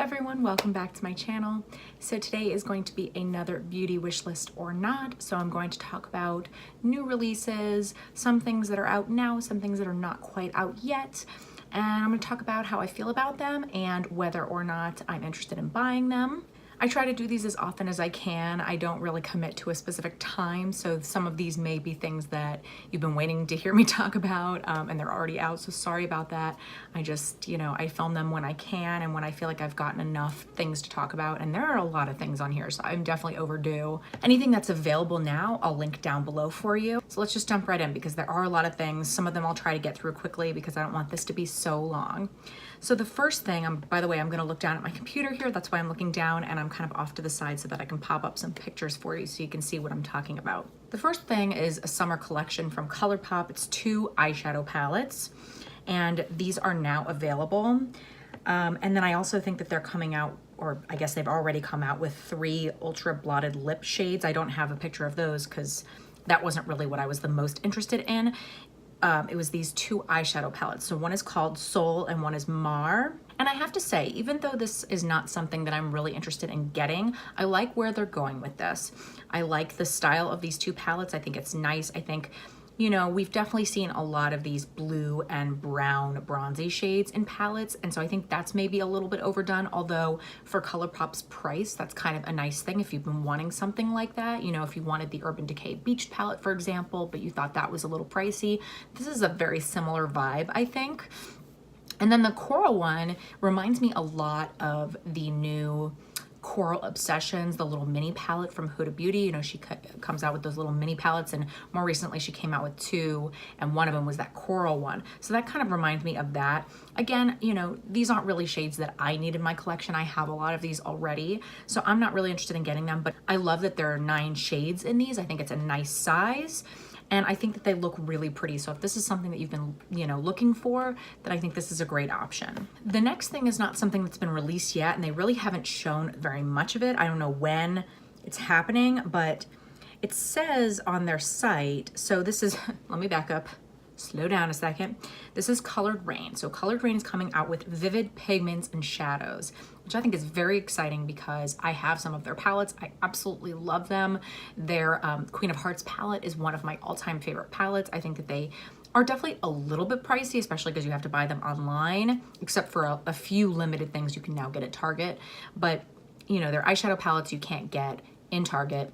everyone, welcome back to my channel. So today is going to be another beauty wish list or not. So I'm going to talk about new releases, some things that are out now, some things that are not quite out yet. And I'm going to talk about how I feel about them and whether or not I'm interested in buying them. I try to do these as often as I can. I don't really commit to a specific time, so some of these may be things that you've been waiting to hear me talk about, and they're already out, so sorry about that. I just, I film them when I can and when I feel like I've gotten enough things to talk about, and there are a lot of things on here, so I'm definitely overdue. Anything that's available now, I'll link down below for you. So let's just jump right in because there are a lot of things. Some of them I'll try to get through quickly because I don't want this to be so long. So the first thing, by the way, I'm gonna look down at my computer here. That's why I'm looking down and I'm kind of off to the side so that I can pop up some pictures for you so you can see what I'm talking about. The first thing is a summer collection from Colourpop. It's 2 eyeshadow palettes and these are now available. And then I also think that they're coming out, or I guess they've already come out with 3 ultra blotted lip shades. I don't have a picture of those because that wasn't really what I was the most interested in. It was these 2 eyeshadow palettes. So one is called Sol and one is Mar. And I have to say, even though this is not something that I'm really interested in getting, I like where they're going with this. I like the style of these 2 palettes. I think it's nice. I think, we've definitely seen a lot of these blue and brown bronzy shades in palettes. And so I think that's maybe a little bit overdone, although for Colourpop's price, that's kind of a nice thing if you've been wanting something like that. If you wanted the Urban Decay Beach palette, for example, but you thought that was a little pricey, this is a very similar vibe, I think. And then the coral one reminds me a lot of the new Coral Obsessions, the little mini palette from Huda Beauty. She comes out with those little mini palettes, and more recently she came out with 2, and one of them was that coral one. So that kind of reminds me of that. Again, these aren't really shades that I need in my collection. I have a lot of these already, so I'm not really interested in getting them, but I love that there are 9 shades in these. I think it's a nice size. And I think that they look really pretty. So if this is something that you've been, looking for, then I think this is a great option. The next thing is not something that's been released yet, and they really haven't shown very much of it. I don't know when it's happening, but it says on their site, so this is, let me back up, slow down a second. This is Colored Raine. So Colored Raine is coming out with vivid pigments and shadows, which I think is very exciting because I have some of their palettes. I absolutely love them. Their Queen of Hearts palette is one of my all-time favorite palettes. I think that they are definitely a little bit pricey, especially because you have to buy them online, except for a few limited things you can now get at Target. But, their eyeshadow palettes you can't get in Target.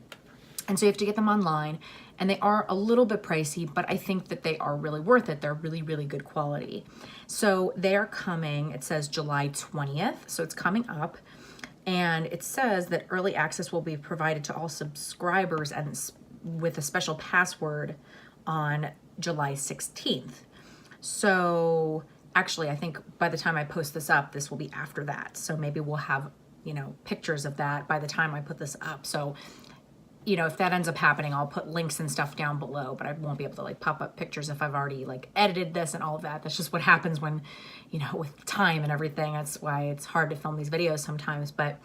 And so you have to get them online, and they are a little bit pricey, but I think that they are really worth it. They're really, really good quality. So they are coming, it says July 20th, so it's coming up. And it says that early access will be provided to all subscribers and with a special password on July 16th. So actually, I think by the time I post this up, this will be after that. So maybe we'll have, pictures of that by the time I put this up. So if that ends up happening, I'll put links and stuff down below, but I won't be able to pop up pictures if I've already edited this and all of that. That's just what happens when, with time and everything. That's why it's hard to film these videos sometimes, but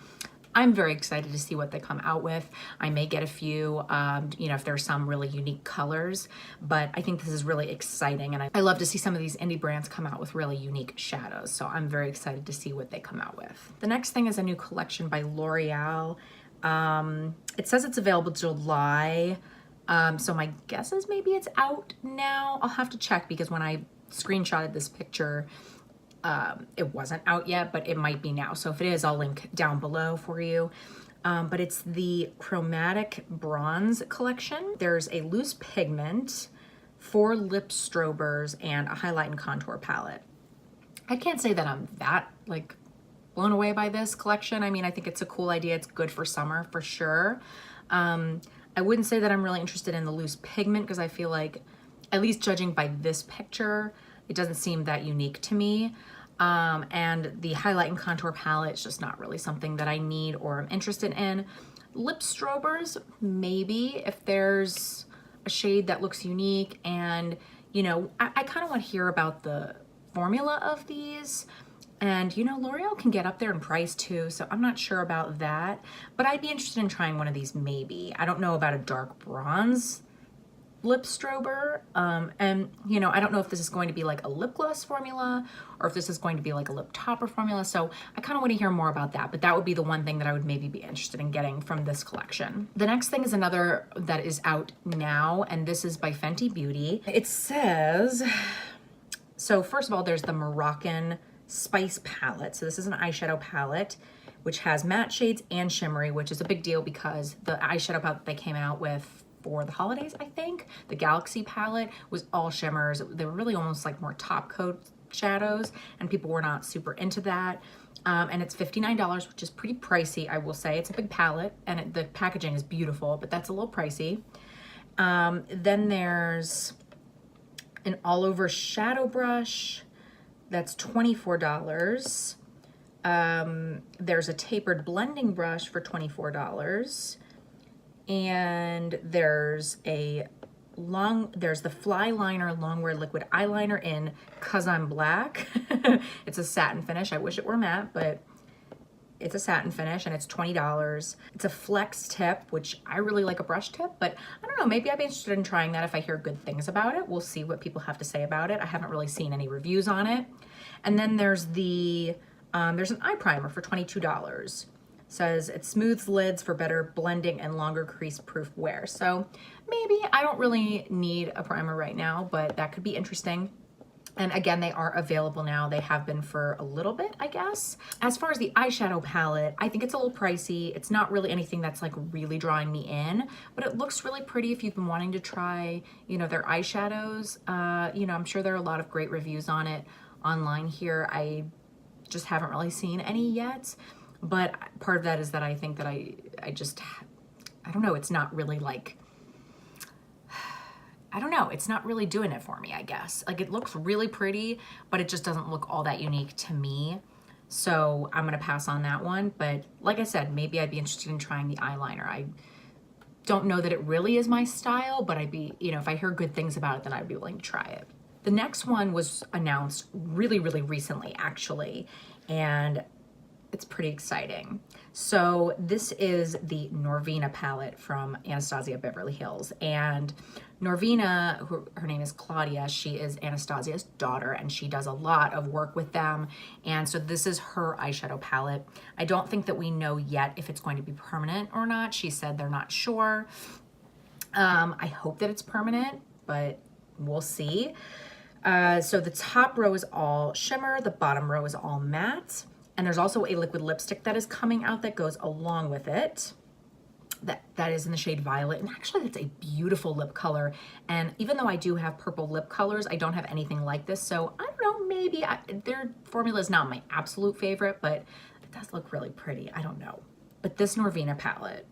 I'm very excited to see what they come out with. I may get a few, if there's some really unique colors, but I think this is really exciting. And I love to see some of these indie brands come out with really unique shadows. So I'm very excited to see what they come out with. The next thing is a new collection by L'Oreal. It says it's available July. So my guess is maybe it's out now. I'll have to check because when I screenshotted this picture, it wasn't out yet, but it might be now. So if it is, I'll link down below for you. But it's the Chromatic Bronze collection. There's a loose pigment, 4 lip strobers, and a highlight and contour palette. I can't say that I'm that blown away by this collection. I mean, I think it's a cool idea. It's good for summer for sure. I wouldn't say that I'm really interested in the loose pigment because I feel like, at least judging by this picture, it doesn't seem that unique to me. And the highlight and contour palette is just not really something that I need or am interested in. Lip strobers, maybe if there's a shade that looks unique, and I kind of want to hear about the formula of these. And L'Oreal can get up there in price too, so I'm not sure about that, but I'd be interested in trying one of these maybe. I don't know about a dark bronze lip strober. And you know, I don't know if this is going to be like a lip gloss formula or if this is going to be like a lip topper formula. So I kind of want to hear more about that, but that would be the one thing that I would maybe be interested in getting from this collection. The next thing is another that is out now, and this is by Fenty Beauty. It says, so first of all, there's the Moroccan Spice palette. So this is an eyeshadow palette which has matte shades and shimmery, which is a big deal because the eyeshadow palette they came out with for the holidays, I think, the Galaxy palette was all shimmers. They were really almost like more top coat shadows, and people were not super into that. And it's $59, which is pretty pricey, I will say. It's a big palette, and the packaging is beautiful, but that's a little pricey. Then there's an all over shadow brush that's $24. There's a tapered blending brush for $24. And there's the Fly Liner Longwear Liquid Eyeliner in 'Cause I'm Black. It's a satin finish. I wish it were matte, but it's a satin finish and it's $20. It's a flex tip, which I really like a brush tip, but I don't know, maybe I'd be interested in trying that if I hear good things about it. We'll see what people have to say about it. I haven't really seen any reviews on it. And then there's there's an eye primer for $22. Says it smooths lids for better blending and longer crease proof wear. So maybe I don't really need a primer right now, but that could be interesting. And again, they are available now. They have been for a little bit, I guess. As far as the eyeshadow palette, I think it's a little pricey. It's not really anything that's like really drawing me in, but it looks really pretty if you've been wanting to try, you know, their eyeshadows. You know, I'm sure there are a lot of great reviews on it online here. I just haven't really seen any yet. But part of that is that I think that I don't know, it's not really like, I don't know, it's not really doing it for me, I guess. Like it looks really pretty, but it just doesn't look all that unique to me. So I'm gonna pass on that one. But like I said, maybe I'd be interested in trying the eyeliner. I don't know that it really is my style, but I'd be, you know, if I hear good things about it, then I'd be willing to try it. The next one was announced really, really recently, actually. And it's pretty exciting. So this is the Norvina palette from Anastasia Beverly Hills. And Norvina, her name is Claudia, she is Anastasia's daughter and she does a lot of work with them. And so this is her eyeshadow palette. I don't think that we know yet if it's going to be permanent or not. She said they're not sure. I hope that it's permanent, but we'll see. So the top row is all shimmer, the bottom row is all matte. And there's also a liquid lipstick that is coming out that goes along with it. That is in the shade Violet. And actually that's a beautiful lip color. And even though I do have purple lip colors, I don't have anything like this. So I don't know, maybe their formula is not my absolute favorite, but it does look really pretty. I don't know. But this Norvina palette,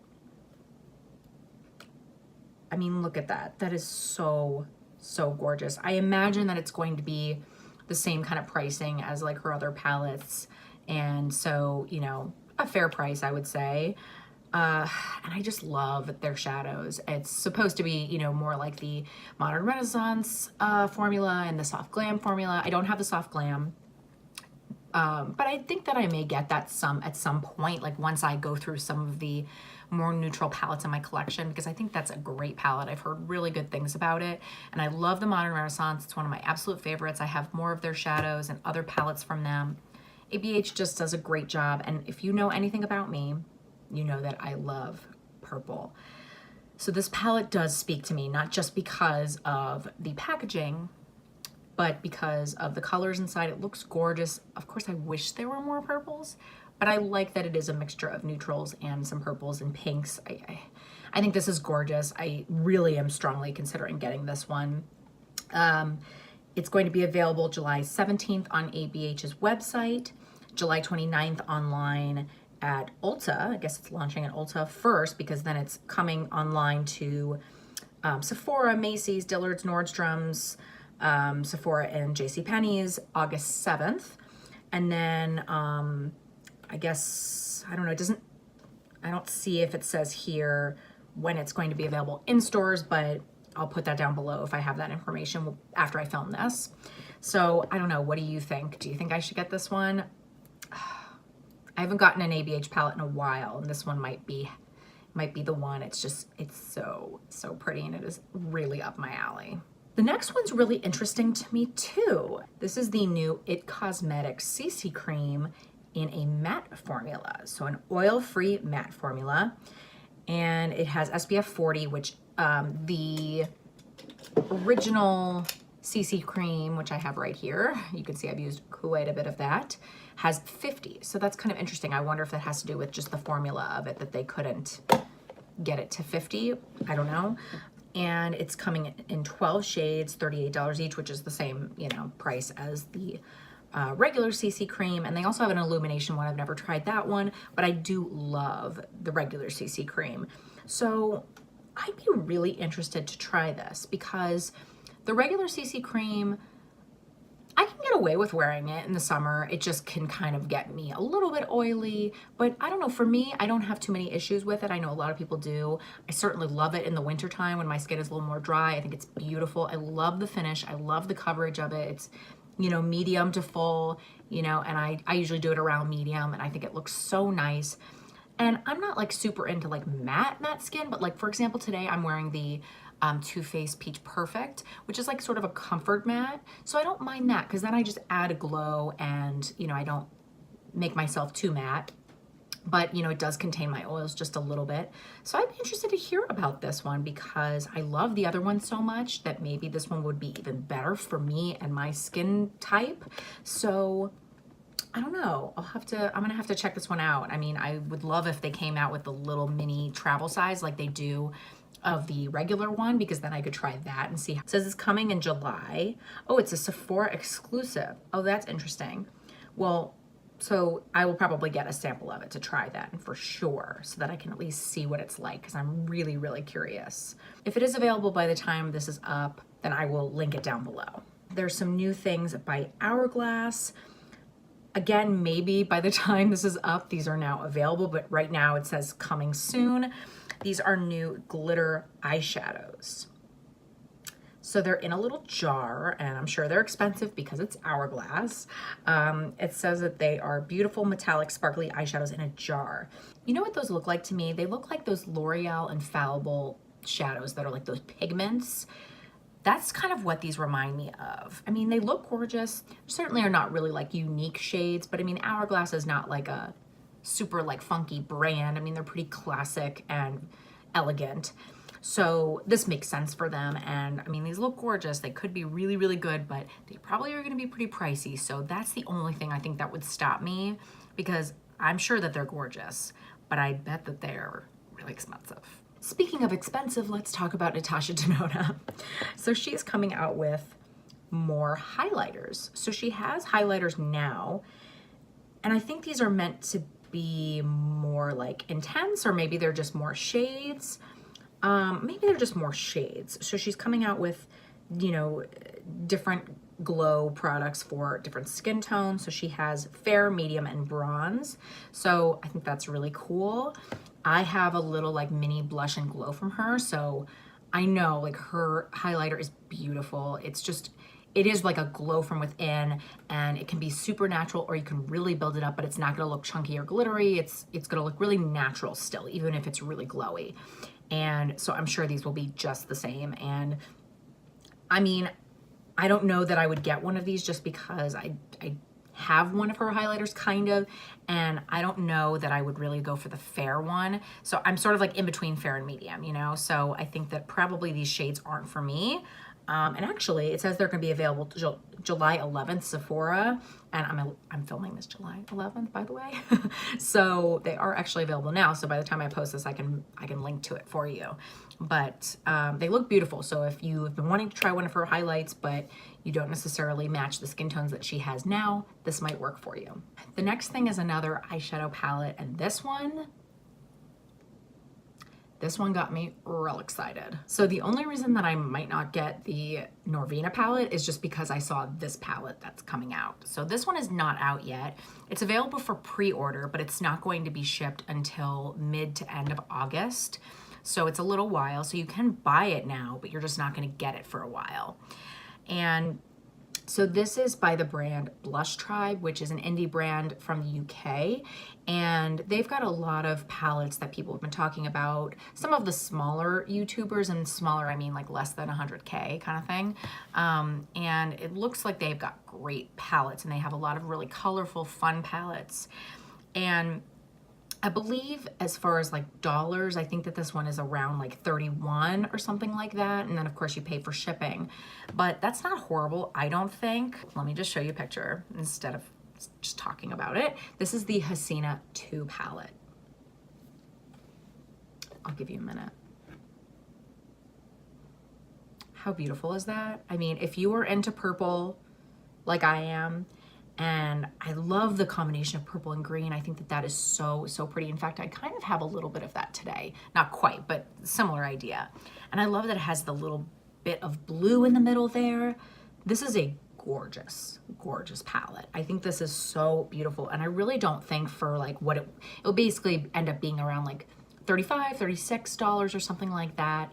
I mean, look at that. That is so, so gorgeous. I imagine that it's going to be the same kind of pricing as like her other palettes. And so, you know, a fair price, I would say. And I just love their shadows. It's supposed to be, you know, more like the Modern Renaissance formula and the Soft Glam formula. I don't have the Soft Glam, but I think that I may get that at some point, like once I go through some of the more neutral palettes in my collection, because I think that's a great palette. I've heard really good things about it. And I love the Modern Renaissance. It's one of my absolute favorites. I have more of their shadows and other palettes from them. ABH just does a great job. And if you know anything about me, you know that I love purple. So this palette does speak to me, not just because of the packaging, but because of the colors inside. It looks gorgeous. Of course, I wish there were more purples, but I like that it is a mixture of neutrals and some purples and pinks. I think this is gorgeous. I really am strongly considering getting this one. It's going to be available July 17th on ABH's website, July 29th online at Ulta. I guess it's launching at Ulta first because then it's coming online to Sephora, Macy's, Dillards, Nordstrom's, SephoraInJCP's August 7th. And then I guess, I don't know, I don't see if it says here when it's going to be available in stores, but I'll put that down below if I have that information after I film this. So I don't know, what do you think? Do you think I should get this one? I haven't gotten an ABH palette in a while, and this one might be might be the one. It's so pretty, and it is really up my alley. The next one's really interesting to me too. This is the new It Cosmetics CC Cream in a matte formula. So an oil-free matte formula. And it has SPF 40, which the original CC cream, which I have right here, you can see I've used quite a bit of that, has 50. So that's kind of interesting. I wonder if that has to do with just the formula of it, that they couldn't get it to 50. I don't know. And it's coming in 12 shades, $38 each, which is the same, you know, price as the regular CC cream. And they also have an illumination one. I've never tried that one, but I do love the regular CC cream. So I'd be really interested to try this, because the regular CC cream, I can get away with wearing it in the summer. It just can kind of get me a little bit oily, but I don't know, for me, I don't have too many issues with it. I know a lot of people do. I certainly love it in the wintertime when my skin is a little more dry. I think it's beautiful. I love the finish. I love the coverage of it. It's, you know, medium to full, you know, and I usually do it around medium, and I think it looks so nice. And I'm not like super into like matte skin, but like, for example, today I'm wearing the Too Faced Peach Perfect, which is like sort of a comfort matte. So I don't mind that, because then I just add a glow, and, you know, I don't make myself too matte. But, you know, it does contain my oils just a little bit. So I'd be interested to hear about this one, because I love the other one so much that maybe this one would be even better for me and my skin type. So I don't know. I'm gonna have to check this one out. I mean, I would love if they came out with the little mini travel size like they do of the regular one, because then I could try that and see. It says it's coming in July. Oh, it's a Sephora exclusive. Oh, that's interesting. Well, so I will probably get a sample of it to try that for sure, so that I can at least see what it's like, because I'm really, really curious. If it is available by the time this is up, then I will link it down below. There's some new things by Hourglass. Again, maybe by the time this is up, these are now available, but right now it says coming soon. These are new glitter eyeshadows. So they're in a little jar, and I'm sure they're expensive because it's Hourglass. It says that they are beautiful metallic sparkly eyeshadows in a jar. You know what those look like to me? They look like those L'Oreal Infallible shadows that are like those pigments. That's kind of what these remind me of. I mean, they look gorgeous. Certainly are not really like unique shades, but I mean, Hourglass is not like a super like funky brand. I mean, they're pretty classic and elegant. So this makes sense for them. And I mean, these look gorgeous. They could be really, really good, but they probably are gonna be pretty pricey. So that's the only thing I think that would stop me, because I'm sure that they're gorgeous, but I bet that they're really expensive. Speaking of expensive, let's talk about Natasha To Noda. So she's coming out with more highlighters. So she has highlighters now, and I think these are meant to be more like intense, or maybe they're just more shades. Maybe they're just more shades. So she's coming out with, you know, different glow products for different skin tones. So she has fair, medium, and bronze. So I think that's really cool. I have a little like mini blush and glow from her. So I know like her highlighter is beautiful. It's just, it is like a glow from within, and it can be super natural, or you can really build it up, but it's not gonna look chunky or glittery. It's gonna look really natural still, even if it's really glowy. And so I'm sure these will be just the same. And I mean, I don't know that I would get one of these, just because I have one of her highlighters kind of, and I don't know that I would really go for the fair one. So I'm sort of like in between fair and medium, you know? So I think that probably these shades aren't for me. And actually it says they're gonna be available July 11th, Sephora, and I'm filming this July 11th, by the way. So they are actually available now. So by the time I post this, I can link to it for you. But they look beautiful. So if you have been wanting to try one of her highlights, but you don't necessarily match the skin tones that she has now, this might work for you. The next thing is another eyeshadow palette, and this one got me real excited. So the only reason that I might not get the Norvina palette is just because I saw this palette that's coming out. So this one is not out yet. It's available for pre-order, but it's not going to be shipped until mid to end of August. So it's a little while. So you can buy it now, but you're just not gonna get it for a while. And So this is by the brand Blush Tribe, which is an indie brand from the UK. And they've got a lot of palettes that people have been talking about. Some of the smaller YouTubers, and smaller, I mean like less than 100K kind of thing. And it looks like they've got great palettes, and they have a lot of really colorful, fun palettes. And I believe as far as like dollars, I think that this one is around like 31 or something like that. And then of course you pay for shipping, but that's not horrible, I don't think. Let me just show you a picture instead of just talking about it. This is the Hasina 2 palette. I'll give you a minute. How beautiful is that? I mean, if you are into purple like I am, and I love the combination of purple and green. I think that that is so, so pretty. In fact, I kind of have a little bit of that today. Not quite, but similar idea. And I love that it has the little bit of blue in the middle there. This is a gorgeous, gorgeous palette. I think this is so beautiful. And I really don't think for like what it'll basically end up being around like $35, $36 or something like that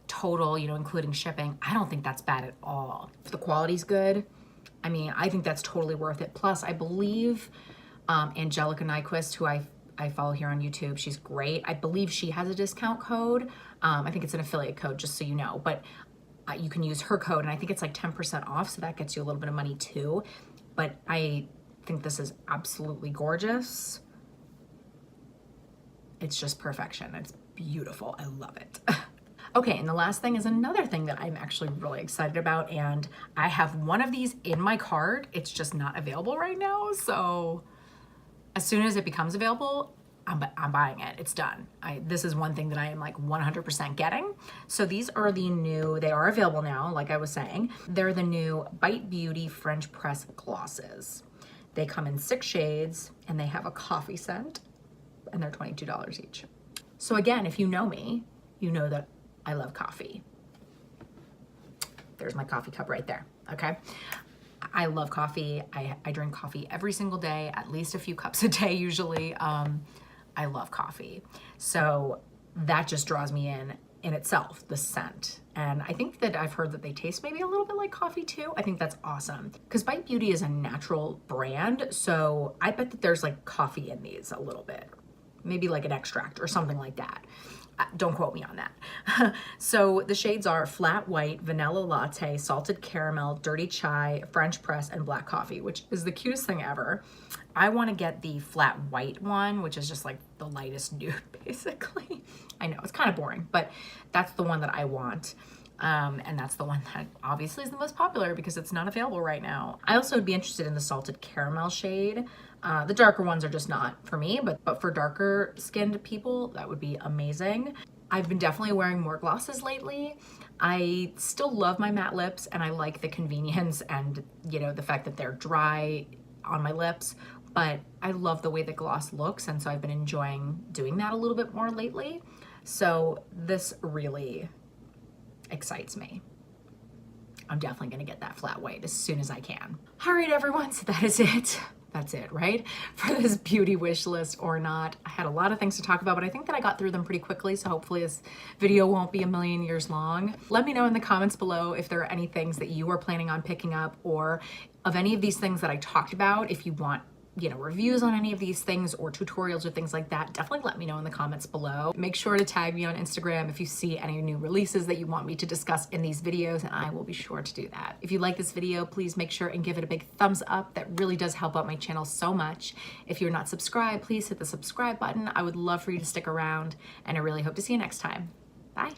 total, you know, including shipping. I don't think that's bad at all. If the quality's good, I mean, I think that's totally worth it. Plus, I believe Angelica Nyquist, who I follow here on YouTube, she's great. I believe she has a discount code. I think it's an affiliate code, just so you know. But you can use her code, and I think it's like 10% off, so that gets you a little bit of money too. But I think this is absolutely gorgeous. It's just perfection. It's beautiful. I love it. Okay, and the last thing is another thing that I'm actually really excited about, and I have one of these in my cart. It's just not available right now, so as soon as it becomes available, I'm buying it. It's done. This is one thing that I am like 100% getting. So these are the new, they are available now, like I was saying. They're the new Bite Beauty French Press Glosses. They come in 6 shades, and they have a coffee scent, and they're $22 each. So again, if you know me, you know that I love coffee. There's my coffee cup right there, okay? I love coffee. I drink coffee every single day, at least a few cups a day usually. I love coffee. So that just draws me in itself, the scent. And I think that I've heard that they taste maybe a little bit like coffee too. I think that's awesome. Because Bite Beauty is a natural brand, so I bet that there's like coffee in these a little bit. Maybe like an extract or something like that. Don't quote me on that. So the shades are Flat White, Vanilla Latte, Salted Caramel, Dirty Chai, French Press, and Black Coffee, which is the cutest thing ever. I want to get the Flat White one, which is just like the lightest nude, basically. I know, it's kind of boring, but that's the one that I want. And that's the one that obviously is the most popular because it's not available right now. I also would be interested in the Salted Caramel shade. The darker ones are just not for me, but for darker skinned people, that would be amazing. I've been definitely wearing more glosses lately. I still love my matte lips, and I like the convenience and, you know, the fact that they're dry on my lips, but I love the way the gloss looks, and so I've been enjoying doing that a little bit more lately. So this really excites me. I'm definitely gonna get that Flat White as soon as I can. All right, everyone, so that is it. That's it, right? For this beauty wish list or not. I had a lot of things to talk about, but I think that I got through them pretty quickly, so hopefully this video won't be a million years long. Let me know in the comments below if there are any things that you are planning on picking up, or of any of these things that I talked about. If you want, you know, reviews on any of these things or tutorials or things like that, definitely let me know in the comments below. Make sure to tag me on Instagram if you see any new releases that you want me to discuss in these videos, and I will be sure to do that. If you like this video, please make sure and give it a big thumbs up. That really does help out my channel so much. If you're not subscribed, please hit the subscribe button. I would love for you to stick around, and I really hope to see you next time. Bye.